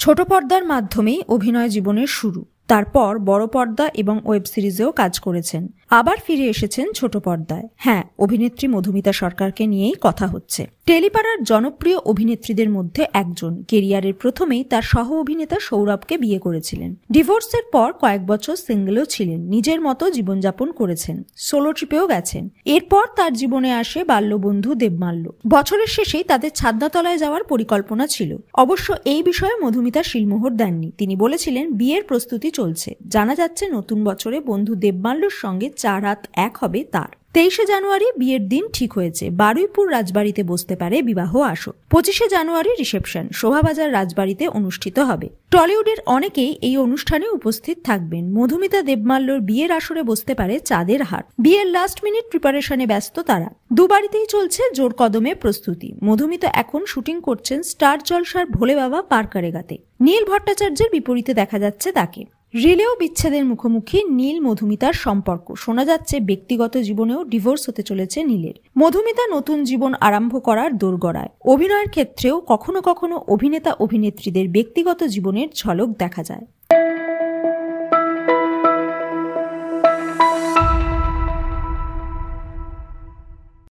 ছোট পর্দার মাধ্যমেই অভিনয় জীবনের শুরু। তারপর বড় পর্দা এবং ওয়েব সিরিজেও কাজ করেছেন। আবার ফিরে এসেছেন ছোট পর্দায়। হ্যাঁ, অভিনেত্রী মধুমিতা সরকারকে নিয়েই কথা হচ্ছে। টেলিপাড়ার জনপ্রিয় অভিনেত্রীদের মধ্যে একজন। কেরিয়ারের প্রথমেই তার সহ অভিনেতা সৌরভকে বিয়ে করেছিলেন। ডিভোর্সের পর কয়েক বছর সিঙ্গেলও ছিলেন। নিজের মতো জীবনযাপন করেছেন। সোলো ট্রিপেও গেছেন। এরপর তার জীবনে আসে বাল্যবন্ধু দেবমাল্য। বছরের শেষেই তাদের ছাদনাতলায় যাওয়ার পরিকল্পনা ছিল। অবশ্য এই বিষয়ে মধুমিতা শিলমোহর দেননি। তিনি বলেছিলেন, বিয়ের প্রস্তুতি চলছে। জানা যাচ্ছে নতুন বছরে বন্ধু দেবমাল্যর সঙ্গে 4 রাত 1 হবে তার। 23শে জানুয়ারি বিয়ের দিন ঠিক হয়েছে। বারুইপুর রাজবাড়িতে বসতে পারে বিবাহ আসর। 25শে জানুয়ারি রিসেপশন শোভাবাজার রাজবাড়িতে অনুষ্ঠিত হবে। টলিউডের অনেকেই এই অনুষ্ঠানে উপস্থিত থাকবেন। মধুমিতা দেবমাল্যর বিয়ের আসরে বসতে পারে চাঁদের হাট। বিয়ের লাস্ট মিনিট প্রিপারেশনে ব্যস্ত তারা। দুবাড়িতেই চলছে জোর কদমে প্রস্তুতি। মধুমিতা এখন শুটিং করছেন স্টার জলসার ভোলে বাবা পারকারেগাতে। নীল ভট্টাচার্যের বিপরীতে দেখা যাচ্ছে তাকে। রিলেও বিচ্ছেদের মুখোমুখি নীল মধুমিতার সম্পর্ক। শোনা যাচ্ছে ব্যক্তিগত জীবনেও ডিভোর্স হতে চলেছে নীলের। মধুমিতা নতুন জীবন আরম্ভ করার দোরগড়ায়। অভিনয়ের ক্ষেত্রেও কখনো কখনো অভিনেতা অভিনেত্রীদের ব্যক্তিগত জীবনের ঝলক দেখা যায়।